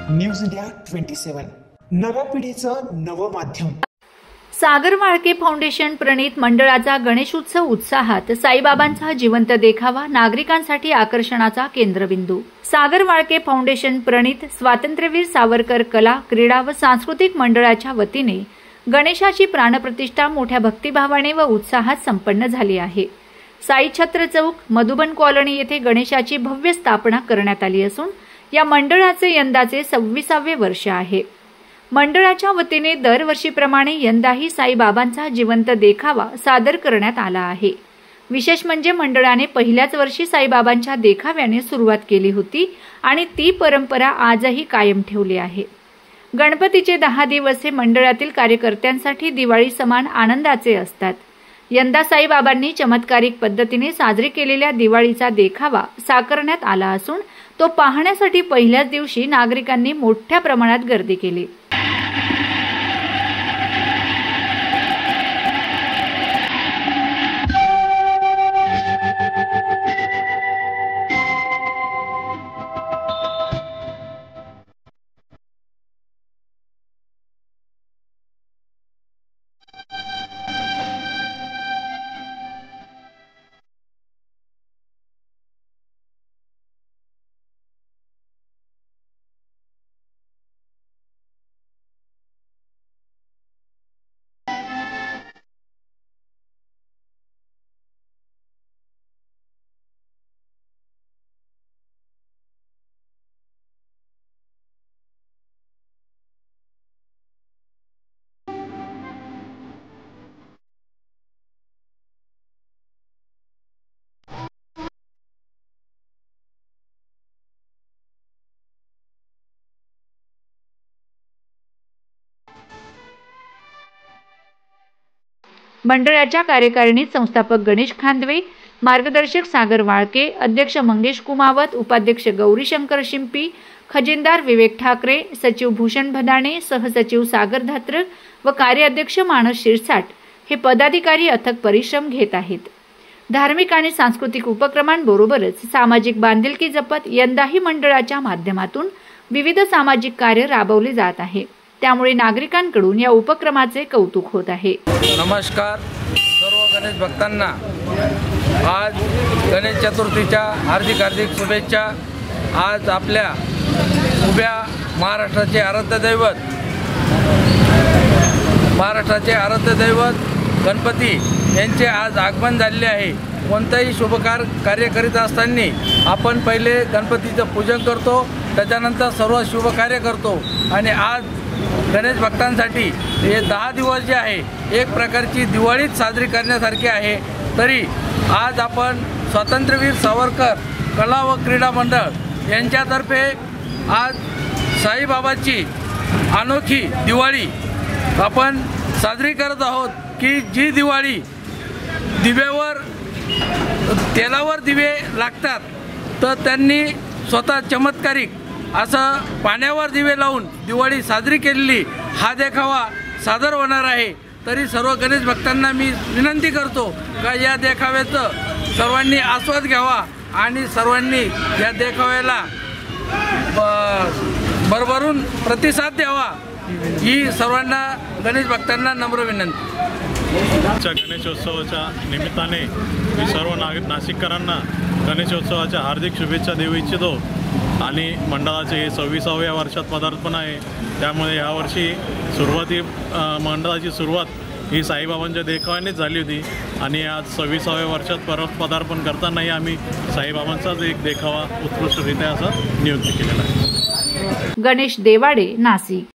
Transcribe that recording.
News India 27 नव्या पिढीचं नवं माध्यम। सागर वाळके फाउंडेशन प्रणीत मंडळाचा गणेशोत्सव उत्साहात साईबाबांचा जिवंत देखावा नागरिकांसाठी आकर्षणाचा केंद्रबिंदू। सागर वाळके फाउंडेशन प्रणीत स्वातंत्र्यवीर सावरकर कला क्रीडा व सांस्कृतिक मंडळाच्या वतीने गणेशाची प्राणप्रतिष्ठा मोठ्या भक्तिभावाने व उत्साहात संपन्न झाली आहे। साई छत्र चौक मधुबन कॉलनी येथे गणेशाची भव्य स्थापना करण्यात आली असून या मंडळाचे यंदाचे 26वे वर्ष आहे। मंडळाच्या वतीने दरवर्षीप्रमाणे यंदाही साईबाबांचा जिवंत देखावा सादर करण्यात आला आहे। विशेष म्हणजे मंडळाने पहिल्याच वर्षी साईबाबांच्या देखाव्याने सुरुवात केली होती आणि ती परंपरा आजही कायम ठेवली आहे। गणपतीचे 10 दिवस हे मंडळातील कार्यकर्त्यांसाठी दिवाळी समान आनंदाचे असतात। यंदा साईबाबांनी चमत्कारिक पद्धतीने साजरी केलेल्या दिवाळीचा देखावा साकारण्यात आला असून तो पाहण्यासाठी पहिल्याच दिवशी नागरिकांनी मोठ्या प्रमाणात गर्दी केली। मंडळाच्या कार्यकारिणीत संस्थापक गणेश खांदवे, मार्गदर्शक सागर वाळके, अध्यक्ष मंगेश कुमावत, उपाध्यक्ष गौरीशंकर शिंपी, खजिनदार विवेक ठाकरे, सचिव भूषण भदाणे, सहसचिव सागर धात्र व कार्याध्यक्ष मानस शिरसाट हे पदाधिकारी अथक परिश्रम घेत आहेत। धार्मिक आणि सांस्कृतिक उपक्रमांबरोबरच सामाजिक बांधिलकी जपत यंदाही मंडळाच्या माध्यमातून विविध सामाजिक कार्य राबवले जात आहे। त्यामुळे नागरिकांकडून या उपक्रमाचे कौतुक होत आहे। नमस्कार सर्व गणेश भक्तांना, आज गणेश चतुर्थीच्या हार्दिक शुभेच्छा। आज आपल्या उभ्या महाराष्ट्राचे आराध्य दैवत गणपती यांचे आज आगमन झाले आहे। कोणतेही कार्य करीत असताना आपण पहिले गणपतीचं पूजन करतो, त्याच्यानंतर सर्व शुभ कार्य करतो आणि आज गणेश भक्तांसाठी हे 10 दिवस जे आहे एक प्रकारची दिवाळीच साजरी करण्यासारखी आहे। तरी आज आपण स्वातंत्र्यवीर सावरकर कला व क्रीडा मंडळ यांच्यातर्फे आज साईबाबाची अनोखी दिवाळी आपण साजरी करत आहोत की जी दिवाळी तेलावर दिवे लागतात तर त्यांनी स्वतः चमत्कारिक असं पाण्यावर दिवे लावून दिवाळी साजरी केलेली हा देखावा सादर होणार आहे। तरी सर्व गणेश भक्तांना मी विनंती करतो का या देखाव्याचं सर्वांनी आस्वाद घ्यावा आणि सर्वांनी या देखाव्याला भरभरून प्रतिसाद द्यावा ही सर्वांना गणेश भक्तांना नम्र विनंती। गणेशोत्सवाच्या निमित्ताने मी सर्व नाशिककरांना गणेशोत्सवाच्या हार्दिक शुभेच्छा देऊ इच्छितो आणि मंडळाचे हे 26व्या वर्षात पदार्पण आहे। त्यामुळे यावर्षी मंडळाची सुरुवात ही साईबाबांच्या देखाव्यानेच झाली होती आणि आज 26व्या वर्षात परत पदार्पण करतानाही आम्ही साईबाबांचाच एक देखावा उत्कृष्टरित्या असा नियुक्त केलेला आहे। गणेश देवाडे, नाशिक।